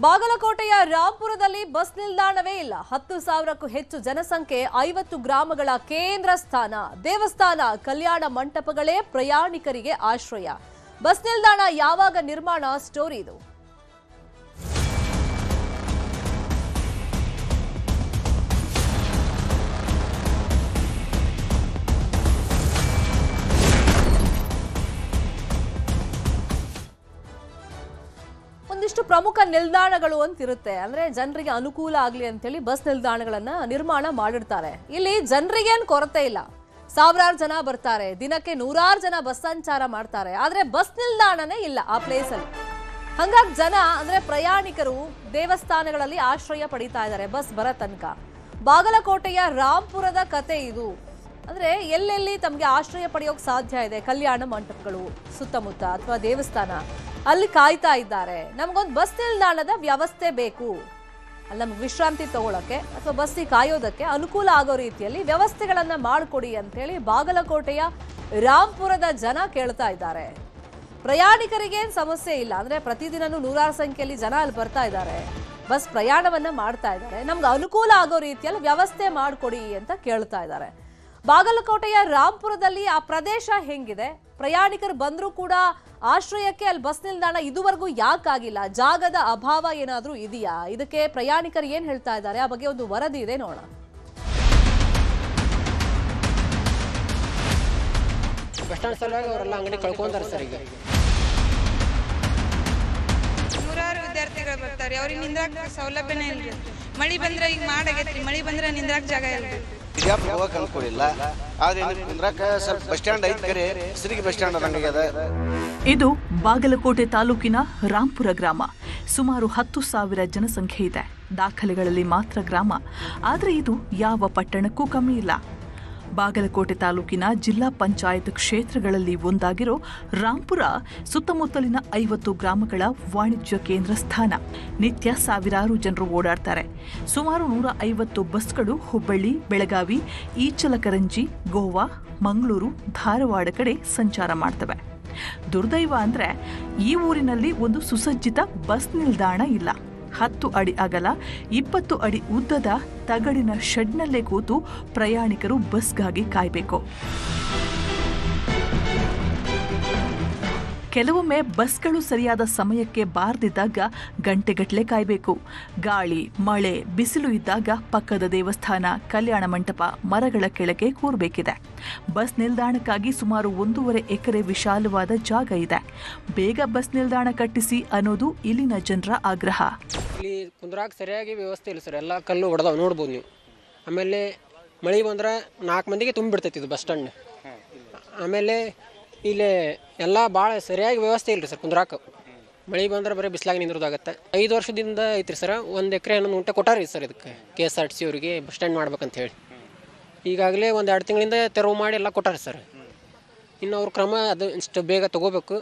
ಬಾಗಲಕೋಟೆಯ ರಾಂಪುರದಲ್ಲಿ ಬಸ್ ನಿಲ್ದಾಣವೇ ಇಲ್ಲ. 10,000ಕ್ಕೂ ಹೆಚ್ಚು ಜನಸಂಖ್ಯೆ, 50 ಗ್ರಾಮಗಳ ಕೇಂದ್ರ ಸ್ಥಾನ, ದೇವಸ್ಥಾನ, ಕಲ್ಯಾಣ ಮಂಟಪಗಳೇ ಪ್ರಯಾಣಿಕರಿಗೆ ಆಶ್ರಯ. ಬಸ್ ನಿಲ್ದಾಣ ಯಾವಾಗ ನಿರ್ಮಾಣ? ಸ್ಟೋರಿ ಇದು. ಒಂದಿಷ್ಟು ಪ್ರಮುಖ ನಿಲ್ದಾಣಗಳು ಅಂತಿರುತ್ತೆ. ಅಂದ್ರೆ ಜನರಿಗೆ ಅನುಕೂಲ ಆಗ್ಲಿ ಅಂತೇಳಿ ಬಸ್ ನಿಲ್ದಾಣಗಳನ್ನ ನಿರ್ಮಾಣ ಮಾಡಿರ್ತಾರೆ. ಇಲ್ಲಿ ಜನರಿಗೆ ಏನು ಕೊರತೆ ಇಲ್ಲ, ಸಾವಿರಾರು ಜನ ಬರ್ತಾರೆ, ದಿನಕ್ಕೆ ನೂರಾರು ಜನ ಬಸ್ ಸಂಚಾರ ಮಾಡ್ತಾರೆ. ಆದ್ರೆ ಬಸ್ ನಿಲ್ದಾಣನೇ ಇಲ್ಲ ಆ ಪ್ಲೇಸ್ ಅಲ್ಲಿ. ಹಂಗಾಗಿ ಜನ ಅಂದ್ರೆ ಪ್ರಯಾಣಿಕರು ದೇವಸ್ಥಾನಗಳಲ್ಲಿ ಆಶ್ರಯ ಪಡಿತಾ ಇದ್ದಾರೆ ಬಸ್ ಬರೋ ತನಕ. ಬಾಗಲಕೋಟೆಯ ರಾಂಪುರದ ಕತೆ ಇದು. ಅಂದ್ರೆ ಎಲ್ಲೆಲ್ಲಿ ತಮಗೆ ಆಶ್ರಯ ಪಡೆಯೋಕೆ ಸಾಧ್ಯ ಇದೆ, ಕಲ್ಯಾಣ ಮಂಟಪಗಳು ಸುತ್ತಮುತ್ತ ಅಥವಾ ದೇವಸ್ಥಾನ, ಅಲ್ಲಿ ಕಾಯ್ತಾ ಇದ್ದಾರೆ. ನಮಗೊಂದು ಬಸ್ ನಿಲ್ದಾಣದ ವ್ಯವಸ್ಥೆ ಬೇಕು, ಅಲ್ಲಿ ನಮ್ಗೆ ವಿಶ್ರಾಂತಿ ತಗೊಳಕ್ಕೆ ಅಥವಾ ಬಸ್ಸಿಗೆ ಕಾಯೋದಕ್ಕೆ ಅನುಕೂಲ ಆಗೋ ರೀತಿಯಲ್ಲಿ ವ್ಯವಸ್ಥೆಗಳನ್ನ ಮಾಡಿಕೊಡಿ ಅಂತ ಹೇಳಿ ಬಾಗಲಕೋಟೆಯ ರಾಂಪುರದ ಜನ ಕೇಳ್ತಾ ಇದ್ದಾರೆ. ಪ್ರಯಾಣಿಕರಿಗೇನು ಸಮಸ್ಯೆ ಇಲ್ಲ, ಅಂದ್ರೆ ಪ್ರತಿದಿನನೂ ನೂರಾರು ಸಂಖ್ಯೆಯಲ್ಲಿ ಜನ ಅಲ್ಲಿ ಬರ್ತಾ ಇದ್ದಾರೆ, ಬಸ್ ಪ್ರಯಾಣವನ್ನ ಮಾಡ್ತಾ ಇದ್ದಾರೆ. ನಮ್ಗೆ ಅನುಕೂಲ ಆಗೋ ರೀತಿಯಲ್ಲಿ ವ್ಯವಸ್ಥೆ ಮಾಡಿಕೊಡಿ ಅಂತ ಕೇಳ್ತಾ ಇದ್ದಾರೆ. ಬಾಗಲಕೋಟೆಯ ರಾಂಪುರದಲ್ಲಿ ಆ ಪ್ರದೇಶ ಹೆಂಗಿದೆ, ಪ್ರಯಾಣಿಕರು ಬಂದರೂ ಕೂಡ ಆಶ್ರಯಕ್ಕೆ ಅಲ್ಲಿ ಬಸ್ ನಿಲ್ದಾಣ ಇದುವರೆಗೂ ಯಾಕಾಗಿಲ್ಲ, ಜಾಗದ ಅಭಾವ ಏನಾದರೂ ಇದೆಯಾ, ಇದಕ್ಕೆ ಪ್ರಯಾಣಿಕರು ಏನ್ ಹೇಳ್ತಾ ಇದ್ದಾರೆ, ಆ ಬಗ್ಗೆ ಒಂದು ವರದಿ ಇದೆ, ನೋಡೋಣ. ಬಸ್ ಸ್ಟ್ಯಾಂಡ್ ಸಲುವಾಗಿ ಅವರೆಲ್ಲ ಅಂಗಡಿ ಕಳ್ಕೊಂತಾರೆ ಸರ್. ಈಗ ನೂರಾರು ವಿದ್ಯಾರ್ಥಿಗಳು ಬರ್ತಾರೆ, ಅವ್ರಿಗೆ ನಿಂದ್ರಾಕ ಸೌಲಭ್ಯನೇ ಇಲ್ರಿ. ಮಳಿ ಬಂದ್ರೆ ಈಗ ಮಾಡಾಗೈತ್ರಿ, ಮಳಿ ಬಂದ್ರೆ ನಿಂದ್ರಾಕ ಜಾಗ ಇಲ್ರಿ. ಬಿಜಾಪುರ ಹೋಗಕ್ಕೆ ಅನುಕೂಲಿಲ್ಲ, ಆದ್ರೆ ಕುಂದ್ರಾಕ ಸ್ವಲ್ಪ ಬಸ್ ಸ್ಟ್ಯಾಂಡ್ ಐತ್ ಕರೆ ಹೆಸರಿಗೆ ಬಸ್ ಸ್ಟ್ಯಾಂಡ್ ಅದಂಗಾಗ್ಯದ. ಇದು ಬಾಗಲಕೋಟೆ ತಾಲೂಕಿನ ರಾಂಪುರ ಗ್ರಾಮ. ಸುಮಾರು 10,000 ಜನಸಂಖ್ಯೆ ಇದೆ. ದಾಖಲೆಗಳಲ್ಲಿ ಮಾತ್ರ ಗ್ರಾಮ, ಆದರೆ ಇದು ಯಾವ ಪಟ್ಟಣಕ್ಕೂ ಕಮ್ಮಿ ಇಲ್ಲ. ಬಾಗಲಕೋಟೆ ತಾಲೂಕಿನ ಜಿಲ್ಲಾ ಪಂಚಾಯತ್ ಕ್ಷೇತ್ರಗಳಲ್ಲಿ ಒಂದಾಗಿರೋ ರಾಂಪುರ ಸುತ್ತಮುತ್ತಲಿನ 50 ಗ್ರಾಮಗಳ ವಾಣಿಜ್ಯ ಕೇಂದ್ರ ಸ್ಥಾನ. ನಿತ್ಯ ಸಾವಿರಾರು ಜನರು ಓಡಾಡ್ತಾರೆ. ಸುಮಾರು 150 ಬಸ್ಗಳು ಹುಬ್ಬಳ್ಳಿ, ಬೆಳಗಾವಿ, ಈಚಲಕರಂಜಿ, ಗೋವಾ, ಮಂಗಳೂರು, ಧಾರವಾಡ ಕಡೆ ಸಂಚಾರ ಮಾಡ್ತವೆ. ದುರ್ದೈವ ಅಂದ್ರೆ ಈ ಊರಿನಲ್ಲಿ ಒಂದು ಸುಸಜ್ಜಿತ ಬಸ್ ನಿಲ್ದಾಣ ಇಲ್ಲ. 10 ಅಡಿ ಅಗಲ, 20 ಅಡಿ ಉದ್ದದ ತಗಡಿನ ಶೆಡ್ನಲ್ಲೇ ಕೂತು ಪ್ರಯಾಣಿಕರು ಬಸ್ಗಾಗಿ ಕಾಯಬೇಕು. ಕೆಲವೊಮ್ಮೆ ಬಸ್ಗಳು ಸರಿಯಾದ ಸಮಯಕ್ಕೆ ಬಾರದಿದ್ದಾಗ ಗಂಟೆಗಟ್ಟಲೆ ಕಾಯಬೇಕು. ಗಾಳಿ, ಮಳೆ, ಬಿಸಿಲು ಇದ್ದಾಗ ಪಕ್ಕದ ದೇವಸ್ಥಾನ, ಕಲ್ಯಾಣ ಮಂಟಪ, ಮರಗಳ ಕೆಳಗೆ ಕೂರಬೇಕಿದೆ. ಬಸ್ ನಿಲ್ದಾಣಕ್ಕಾಗಿ ಸುಮಾರು 1.5 ಎಕರೆ ವಿಶಾಲವಾದ ಜಾಗ ಇದೆ. ಬೇಗ ಬಸ್ ನಿಲ್ದಾಣ ಕಟ್ಟಿಸಿ ಅನ್ನೋದು ಇಲ್ಲಿನ ಜನರ ಆಗ್ರಹ. ಇಲ್ಲಿ ಕುಂದ್ರಾಗ ಸರಿಯಾಗಿ ವ್ಯವಸ್ಥೆ ಇಲ್ಲ ಸರ್. ಎಲ್ಲ ಕಲ್ಲು ಹೊಡೆದಾವ, ನೋಡ್ಬೋದು ನೀವು. ಆಮೇಲೆ ಮಳೆ ಬಂದ್ರೆ 4 ಮಂದಿಗೆ ತುಂಬಿಬಿಡ್ತೈತಿ ಇದು ಬಸ್ ಸ್ಟ್ಯಾಂಡ್. ಆಮೇಲೆ ಇಲ್ಲಿ ಎಲ್ಲ ಭಾಳ ಸರಿಯಾಗಿ ವ್ಯವಸ್ಥೆ ಇಲ್ಲ ರೀ ಸರ್. ಕುಂದ್ರಾಕ ಮಳೆ ಬಂದ್ರೆ ಬರೀ ಬಿಸಿಲಾಗಿ ನಿಂದ್ರದಾಗತ್ತೆ. 5 ವರ್ಷದಿಂದ ಐತ್ರಿ ಸರ್. 1 ಎಕರೆ 11 ಗುಂಟೆ ಕೊಟ್ಟಾರಿ ಸರ್ ಇದಕ್ಕೆ KSRTC ಅವರಿಗೆ ಬಸ್ ಸ್ಟ್ಯಾಂಡ್ ಮಾಡ್ಬೇಕಂತ ಹೇಳಿ. ಈಗಾಗಲೇ 1-2 ತಿಂಗಳಿಂದ ತೆರವು ಮಾಡಿ ಎಲ್ಲ ಕೊಟ್ಟಾರೆ ಸರ್. ಇನ್ನು ಅವ್ರ ಕ್ರಮ ಅದು ಇಷ್ಟು ಬೇಗ ತಗೋಬೇಕು.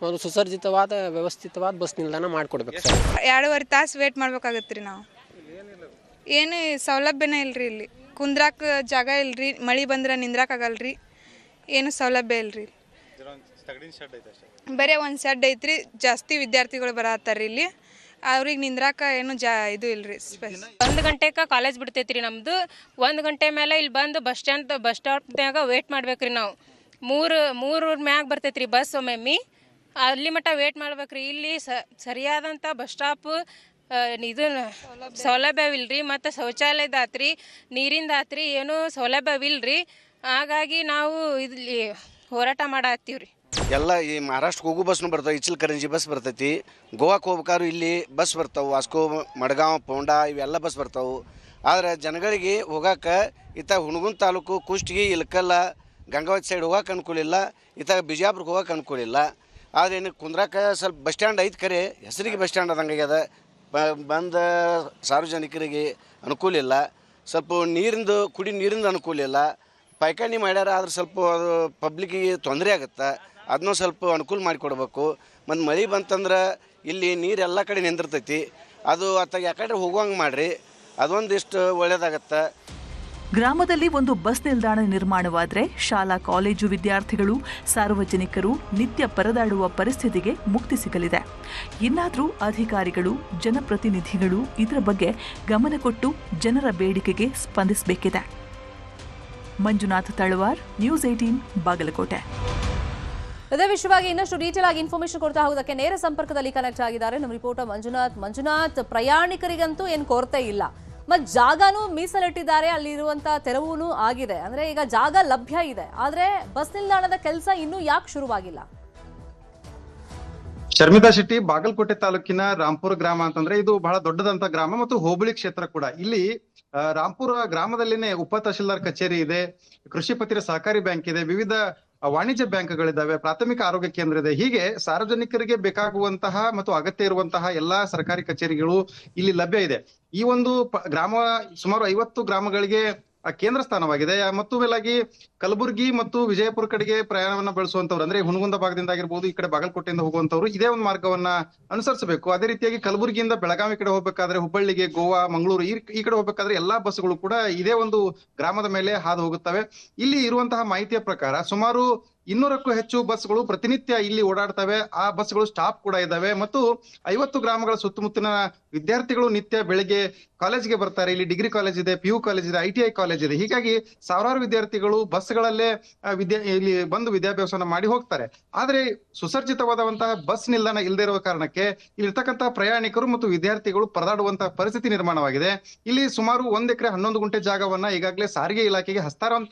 ಒಂದು ಸುಸಜ್ಜಿತವಾದ ವ್ಯವಸ್ಥಿತವಾದ ಬಸ್ ನಿಲ್ದಾಣ ಮಾಡಿಕೊಡ್ಬೇಕು ಸರ್. 2.5 ತಾಸು ವೇಟ್ ಮಾಡ್ಬೇಕಾಗತ್ತೆ ರೀ. ನಾವು ಏನು ಸೌಲಭ್ಯನೇ ಇಲ್ರಿ. ಇಲ್ಲಿ ಕುಂದ್ರಾಕ ಜಾಗ ಇಲ್ರಿ, ಮಳೆ ಬಂದ್ರೆ ನಿಂದ್ರಾಕಾಗಲ್ರಿ, ಏನು ಸೌಲಭ್ಯ ಇಲ್ರಿ. ಬರೀ ಒಂದು ಶೆಡ್ ಐತ್ರಿ. ಜಾಸ್ತಿ ವಿದ್ಯಾರ್ಥಿಗಳು ಬರತ್ತಾರ್ರಿ ಇಲ್ಲಿ, ಅವ್ರಿಗೆ ನಿಂದ್ರಾಕ ಏನು ಇದು ಇಲ್ರಿ. 1 ಗಂಟೆಗೆ ಕಾಲೇಜ್ ಬಿಡ್ತೈತ್ರಿ ನಮ್ದು. 1 ಗಂಟೆ ಮೇಲೆ ಇಲ್ಲಿ ಬಂದು ಬಸ್ ಸ್ಟಾಪ್ನಾಗ ವೇಟ್ ಮಾಡ್ಬೇಕ್ರಿ. ನಾವು ಮೂರು ಮ್ಯಾಗ ಬರ್ತೈತ್ರಿ ಬಸ್. ಒಮ್ಮೆ ಅಲ್ಲಿ ಮಟ್ಟ ವೇಟ್ ಮಾಡ್ಬೇಕ್ರಿ. ಇಲ್ಲಿ ಸರಿಯಾದಂಥ ಬಸ್ ಸ್ಟಾಪ್ ಇದು ಸೌಲಭ್ಯವಿಲ್ರಿ. ಮತ್ತು ಶೌಚಾಲಯದಾತ್ರಿ, ನೀರಿಂದ ಆತ್ರಿ, ಏನೂ ಸೌಲಭ್ಯವಿಲ್ರಿ. ಹಾಗಾಗಿ ನಾವು ಇಲ್ಲಿ ಹೋರಾಟ ಮಾಡತ್ತೀವ್ರಿ. ಎಲ್ಲ ಈ ಮಹಾರಾಷ್ಟ್ರಕ್ಕೆ ಹೋಗೋ ಬಸ್ನು ಬರ್ತಾವೆ, ಇಚಲಕರಂಜಿ ಬಸ್ ಬರ್ತೈತಿ. ಗೋವಾಕ್ಕೆ ಹೋಗ್ಬೇಕಾದ್ರು ಇಲ್ಲಿ ಬಸ್ ಬರ್ತಾವೆ, ವಾಸ್ಕೋ, ಮಡ್ಗಾಂವ್, ಪೌಂಡಾ ಇವೆಲ್ಲ ಬಸ್ ಬರ್ತಾವೆ. ಆದರೆ ಜನಗಳಿಗೆ ಹೋಗಾಕ ಇತ್ತ ಹುಣಗುನ್ ತಾಲೂಕು, ಕುಷ್ಟಗಿ, ಇಲಕಲ್ಲ, ಗಂಗಾವತಿ ಸೈಡ್ ಹೋಗಕ್ಕೆ ಅನುಕೂಲ ಇಲ್ಲ. ಇತ್ತ ಬಿಜಾಪುರಕ್ಕೆ ಹೋಗಕ್ಕೆ ಅನುಕೂಲ ಇಲ್ಲ. ಆದರೆ ಇನ್ನು ಕುಂದ್ರಾಕ ಸ್ವಲ್ಪ ಬಸ್ ಸ್ಟ್ಯಾಂಡ್ ಐತೆ ಕರೆ ಹೆಸರಿಗೆ ಬಸ್ ಸ್ಟ್ಯಾಂಡ್ ಅದಂಗಾಗ್ಯದ. ಬಂದ ಸಾರ್ವಜನಿಕರಿಗೆ ಅನುಕೂಲ ಇಲ್ಲ. ಸ್ವಲ್ಪ ಕುಡಿ ನೀರಿಂದ ಅನುಕೂಲ ಇಲ್ಲ. ಪೈಖಾನಿ ಮಾಡ್ಯಾರ, ಆದ್ರೆ ಸ್ವಲ್ಪ ಅದು ಪಬ್ಲಿಕ್ಕಿಗೆ ತೊಂದರೆ ಆಗುತ್ತೆ. ಅದನ್ನೂ ಸ್ವಲ್ಪ ಅನುಕೂಲ ಮಾಡಿಕೊಡ್ಬೇಕು. ಮತ್ತು ಮಳೆ ಬಂತಂದ್ರೆ ಇಲ್ಲಿ ನೀರು ಎಲ್ಲ ಕಡೆ ನಿಂದಿರ್ತೈತಿ. ಅದು ಅತ್ತಾಗ ಯಾಕಡೆ ಹೋಗುವಂಗೆ ಮಾಡಿರಿ, ಅದೊಂದಿಷ್ಟು ಒಳ್ಳೇದಾಗತ್ತೆ. ಗ್ರಾಮದಲ್ಲಿ ಒಂದು ಬಸ್ ನಿಲ್ದಾಣ ನಿರ್ಮಾಣವಾದರೆ ಶಾಲಾ ಕಾಲೇಜು ವಿದ್ಯಾರ್ಥಿಗಳು ಸಾರ್ವಜನಿಕರು ನಿತ್ಯ ಪರದಾಡುವ ಪರಿಸ್ಥಿತಿಗೆ ಮುಕ್ತಿ ಸಿಗಲಿದೆ. ಇನ್ನಾದರೂ ಅಧಿಕಾರಿಗಳು ಜನಪ್ರತಿನಿಧಿಗಳು ಇದರ ಬಗ್ಗೆ ಗಮನ ಕೊಟ್ಟು ಜನರ ಬೇಡಿಕೆಗೆ ಸ್ಪಂದಿಸಬೇಕಿದೆ. ಮಂಜುನಾಥ್ ತಳವಾರ್, ನ್ಯೂಸ್ 18 ಬಾಗಲಕೋಟೆ. ಇದೇ ವಿಷಯವಾಗಿ ಇನ್ನಷ್ಟು ಡೀಟೇಲ್ ಆಗಿ ಇನ್ಫಾರ್ಮೇಶನ್ ಕೊಡ್ತಾ ಹೋಗೋದಕ್ಕೆ ನೇರ ಸಂಪರ್ಕದಲ್ಲಿ ಕನೆಕ್ಟ್ ಆಗಿದ್ದಾರೆ ನಮ್ಮ ರಿಪೋರ್ಟರ್ ಮಂಜುನಾಥ್. ಪ್ರಯಾಣಿಕರಿಗಂತೂ ಏನು ಕೊರತೆ ಇಲ್ಲ, ಮತ್ ಜಾಗನೂ ಮೀಸಲಿಟ್ಟಿದ್ದಾರೆ, ಅಲ್ಲಿರುವಂತಹ ತೆರವು ಆಗಿದೆ. ಅಂದ್ರೆ ಈಗ ಜಾಗ ಲಭ್ಯ ಇದೆ, ಆದ್ರೆ ಬಸ್ ನಿಲ್ದಾಣದ ಕೆಲಸ ಇನ್ನೂ ಯಾಕೆ ಶುರುವಾಗಿಲ್ಲ? ಶರ್ಮಿತಾ ಶೆಟ್ಟಿ, ಬಾಗಲಕೋಟೆ ತಾಲೂಕಿನ ರಾಂಪುರ ಗ್ರಾಮ ಅಂತಂದ್ರೆ ಇದು ಬಹಳ ದೊಡ್ಡದಂತ ಗ್ರಾಮ ಮತ್ತು ಹೋಬಳಿ ಕ್ಷೇತ್ರ ಕೂಡ. ಇಲ್ಲಿ ರಾಂಪುರ ಗ್ರಾಮದಲ್ಲಿನೇ ಉಪ ತಹಶೀಲ್ದಾರ್ ಕಚೇರಿ ಇದೆ, ಕೃಷಿ ಪತ್ತಿರ ಸಹಕಾರಿ ಬ್ಯಾಂಕ್ ಇದೆ, ವಿವಿಧ ವಾಣಿಜ್ಯ ಬ್ಯಾಂಕ್ಗಳಿದ್ದಾವೆ, ಪ್ರಾಥಮಿಕ ಆರೋಗ್ಯ ಕೇಂದ್ರ ಇದೆ. ಹೀಗೆ ಸಾರ್ವಜನಿಕರಿಗೆ ಬೇಕಾಗುವಂತಹ ಮತ್ತು ಅಗತ್ಯ ಇರುವಂತಹ ಎಲ್ಲಾ ಸರ್ಕಾರಿ ಕಚೇರಿಗಳು ಇಲ್ಲಿ ಲಭ್ಯ ಇದೆ. ಈ ಒಂದು ಗ್ರಾಮ ಸುಮಾರು 50 ಗ್ರಾಮಗಳಿಗೆ ಕೇಂದ್ರ ಸ್ಥಾನವಾಗಿದೆ. ಮತ್ತು ಮೇಲಾಗಿ ಕಲಬುರಗಿ ಮತ್ತು ವಿಜಯಪುರ ಕಡೆಗೆ ಪ್ರಯಾಣವನ್ನ ಬೆಳೆಸುವಂತವ್ರು, ಅಂದ್ರೆ ಹುನಗುಂದ ಭಾಗದಿಂದ ಆಗಿರ್ಬೋದು, ಈ ಕಡೆ ಬಾಗಲಕೋಟೆಯಿಂದ ಹೋಗುವಂತವ್ರು ಇದೇ ಒಂದು ಮಾರ್ಗವನ್ನ ಅನುಸರಿಸಬೇಕು. ಅದೇ ರೀತಿಯಾಗಿ ಕಲಬುರಗಿಯಿಂದ ಬೆಳಗಾವಿ ಕಡೆ ಹೋಗ್ಬೇಕಾದ್ರೆ, ಹುಬ್ಬಳ್ಳಿಗೆ, ಗೋವಾ, ಮಂಗಳೂರು ಈ ಕಡೆ ಹೋಗ್ಬೇಕಾದ್ರೆ ಎಲ್ಲಾ ಬಸ್ಗಳು ಕೂಡ ಇದೇ ಒಂದು ಗ್ರಾಮದ ಮೇಲೆ ಹಾದು ಹೋಗುತ್ತವೆ. ಇಲ್ಲಿ ಇರುವಂತಹ ಮಾಹಿತಿಯ ಪ್ರಕಾರ ಸುಮಾರು 200ಕ್ಕೂ ಹೆಚ್ಚು ಬಸ್ಗಳು ಪ್ರತಿನಿತ್ಯ ಇಲ್ಲಿ ಓಡಾಡ್ತವೆ. ಆ ಬಸ್ಗಳು ಸ್ಟಾಪ್ ಕೂಡ ಇದಾವೆ ಮತ್ತು 50 ಗ್ರಾಮಗಳ ಸುತ್ತಮುತ್ತಲಿನ ವಿದ್ಯಾರ್ಥಿಗಳು ನಿತ್ಯ ಬೆಳಿಗ್ಗೆ ಕಾಲೇಜ್ಗೆ ಬರ್ತಾರೆ. ಇಲ್ಲಿ ಡಿಗ್ರಿ ಕಾಲೇಜ್ ಇದೆ, PU ಕಾಲೇಜ್ ಇದೆ, ITI ಕಾಲೇಜ್ ಇದೆ. ಹೀಗಾಗಿ ಸಾವಿರಾರು ವಿದ್ಯಾರ್ಥಿಗಳು ಬಸ್ಗಳಲ್ಲೇ ಇಲ್ಲಿ ಬಂದು ವಿದ್ಯಾಭ್ಯಾಸನ ಮಾಡಿ ಹೋಗ್ತಾರೆ. ಆದ್ರೆ ಸುಸರ್ಜಿತವಾದಂತಹ ಬಸ್ ನಿಲ್ದಾಣ ಇಲ್ಲದೆ ಇರುವ ಕಾರಣಕ್ಕೆ ಇಲ್ಲಿರ್ತಕ್ಕಂತಹ ಪ್ರಯಾಣಿಕರು ಮತ್ತು ವಿದ್ಯಾರ್ಥಿಗಳು ಪರದಾಡುವಂತಹ ಪರಿಸ್ಥಿತಿ ನಿರ್ಮಾಣವಾಗಿದೆ. ಇಲ್ಲಿ ಸುಮಾರು 1 ಎಕರೆ 11 ಗುಂಟೆ ಜಾಗವನ್ನ ಈಗಾಗಲೇ ಸಾರಿಗೆ ಇಲಾಖೆಗೆ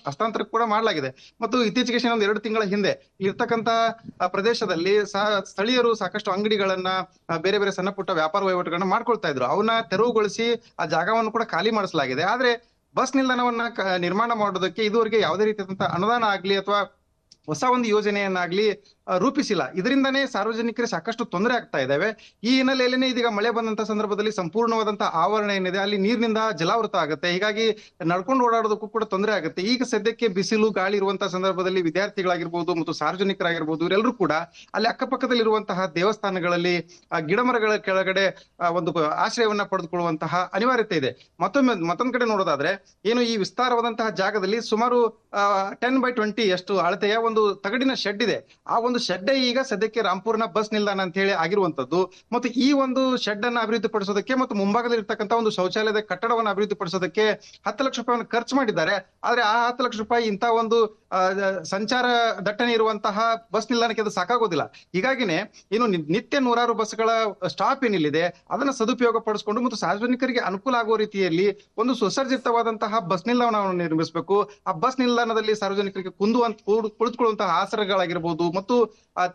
ಹಸ್ತಾಂತರ ಕೂಡ ಮಾಡಲಾಗಿದೆ. ಮತ್ತು ಇತ್ತೀಚೆಗೆ ಒಂದು 2 ತಿಂಗಳ ಹಿಂದೆ ಇರ್ತಕ್ಕಂತಹ ಪ್ರದೇಶದಲ್ಲಿ ಸ್ಥಳೀಯರು ಸಾಕಷ್ಟು ಅಂಗಡಿಗಳನ್ನ, ಬೇರೆ ಬೇರೆ ಸಣ್ಣ ಪುಟ್ಟ ವ್ಯಾಪಾರ ವಹಿವಾಟುಗಳನ್ನ ಮಾಡ್ಕೊಳ್ತಾ ಇದ್ರು. ಅವನ್ನ ತೆರವುಗೊಳಿಸಿ ಆ ಜಾಗವನ್ನು ಕೂಡ ಖಾಲಿ ಮಾಡಿಸಲಾಗಿದೆ. ಆದ್ರೆ ಬಸ್ ನಿಲ್ದಾಣವನ್ನ ನಿರ್ಮಾಣ ಮಾಡೋದಕ್ಕೆ ಇದುವರೆಗೆ ಯಾವುದೇ ರೀತಿಯಾದಂತಹ ಅನುದಾನ ಆಗ್ಲಿ ಅಥವಾ ಹೊಸ ಒಂದು ಯೋಜನೆಯನ್ನಾಗ್ಲಿ ರೂಪಿಸಿಲ್ಲ. ಇದರಿಂದಾನೇ ಸಾರ್ವಜನಿಕರಿಗೆ ಸಾಕಷ್ಟು ತೊಂದರೆ ಆಗ್ತಾ ಇದ್ದಾವೆ. ಈ ಹಿನ್ನೆಲೆಯಲ್ಲೇನೆ ಇದೀಗ ಮಳೆ ಬಂದಂತ ಸಂದರ್ಭದಲ್ಲಿ ಸಂಪೂರ್ಣವಾದಂತಹ ಆವರಣ ಏನಿದೆ ಅಲ್ಲಿ ನೀರಿನಿಂದ ಜಲಾವೃತ ಆಗುತ್ತೆ. ಹೀಗಾಗಿ ನಡ್ಕೊಂಡು ಓಡಾಡೋದಕ್ಕೂ ಕೂಡ ತೊಂದರೆ ಆಗುತ್ತೆ. ಈಗ ಸದ್ಯಕ್ಕೆ ಬಿಸಿಲು ಗಾಳಿ ಇರುವಂತಹ ಸಂದರ್ಭದಲ್ಲಿ ವಿದ್ಯಾರ್ಥಿಗಳಾಗಿರ್ಬೋದು ಮತ್ತು ಸಾರ್ವಜನಿಕರಾಗಿರ್ಬೋದು ಇವರೆಲ್ಲರೂ ಕೂಡ ಅಲ್ಲಿ ಅಕ್ಕಪಕ್ಕದಲ್ಲಿ ಇರುವಂತಹ ದೇವಸ್ಥಾನಗಳಲ್ಲಿ ಗಿಡಮರಗಳ ಕೆಳಗಡೆ ಒಂದು ಆಶ್ರಯವನ್ನ ಪಡೆದುಕೊಳ್ಳುವಂತಹ ಅನಿವಾರ್ಯತೆ ಇದೆ. ಮತ್ತೊಂದ್ ಕಡೆ ನೋಡೋದಾದ್ರೆ ಏನು ಈ ವಿಸ್ತಾರವಾದಂತಹ ಜಾಗದಲ್ಲಿ ಸುಮಾರು 10x20 ಅಷ್ಟು ಅಳತೆಯ ಒಂದು ತಗಡಿನ ಶೆಡ್ ಇದೆ. ಆ ಒಂದು ಶೆಡ್ ಈಗ ಸದ್ಯಕ್ಕೆ ರಾಂಪುರ್ನ ಬಸ್ ನಿಲ್ದಾಣ ಅಂತ ಹೇಳಿ ಆಗಿರುವಂತದ್ದು. ಮತ್ತು ಈ ಒಂದು ಶೆಡ್ ಅನ್ನ ಅಭಿವೃದ್ಧಿ ಪಡಿಸೋದಕ್ಕೆ ಮತ್ತು ಮುಂಭಾಗದಲ್ಲಿ ಇರ್ತಕ್ಕಂಥ ಒಂದು ಶೌಚಾಲಯದ ಕಟ್ಟಡವನ್ನು ಅಭಿವೃದ್ಧಿ ಪಡಿಸೋದಕ್ಕೆ 10 ಲಕ್ಷ ರೂಪಾಯಿಯನ್ನು ಖರ್ಚು ಮಾಡಿದ್ದಾರೆ. ಆದ್ರೆ ಆ 10 ಲಕ್ಷ ರೂಪಾಯಿ ಇಂತ ಒಂದು ಸಂಚಾರ ದಟ್ಟಣೆ ಇರುವಂತಹ ಬಸ್ ನಿಲ್ದಾಣಕ್ಕೆ ಅದು ಸಾಕಾಗೋದಿಲ್ಲ. ಹೀಗಾಗಿನೇ ಏನು ನಿತ್ಯ 100 ಬಸ್ಗಳ ಸ್ಟಾಪ್ ಏನಿಲ್ಲಿದೆ ಅದನ್ನ ಸದುಪಯೋಗ ಪಡಿಸಿಕೊಂಡು ಮತ್ತು ಸಾರ್ವಜನಿಕರಿಗೆ ಅನುಕೂಲ ಆಗುವ ರೀತಿಯಲ್ಲಿ ಒಂದು ಸುಸರ್ಜಿತವಾದಂತಹ ಬಸ್ ನಿಲ್ದಾಣವನ್ನು ನಿರ್ಮಿಸಬೇಕು. ಆ ಬಸ್ ನಿಲ್ದಾಣದಲ್ಲಿ ಸಾರ್ವಜನಿಕರಿಗೆ ಕುಳಿತುಕೊಳ್ಳುವಂತಹ ಆಸನಗಳಾಗಿರ್ಬೋದು ಮತ್ತು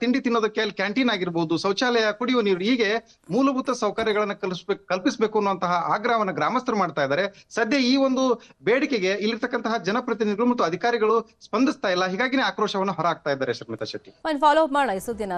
ತಿಂಡಿ ತಿನ್ನೋದಕ್ಕೆ ಅಲ್ಲಿ ಕ್ಯಾಂಟೀನ್ ಆಗಿರ್ಬೋದು, ಶೌಚಾಲಯ, ಕುಡಿಯುವ ನೀರು, ಹೀಗೆ ಮೂಲಭೂತ ಸೌಕರ್ಯಗಳನ್ನ ಕಲ್ಪಿಸಬೇಕು ಅನ್ನುವಂತಹ ಆಗ್ರಹವನ್ನ ಗ್ರಾಮಸ್ಥರು ಮಾಡ್ತಾ ಇದ್ದಾರೆ. ಸದ್ಯ ಈ ಒಂದು ಬೇಡಿಕೆಗೆ ಇಲ್ಲಿರ್ತಕ್ಕಂತಹ ಜನಪ್ರತಿನಿಧಿಗಳು ಮತ್ತು ಅಧಿಕಾರಿಗಳು ಸ್ಪಂದಿಸ್ತಾ ಇಲ್ಲ. ಹೀಗಾಗಿ ಆಕ್ರೋಶವನ್ನು ಹೊರ ಹಾಕ್ತಾ ಇದ್ದಾರೆ. ಶರ್ಮಿತಾ ಶೆಟ್ಟಿ, ಫಾಲೋ ಅಪ್ ಮಾಡೋಣ ಈ ಸುದ್ದಿನ.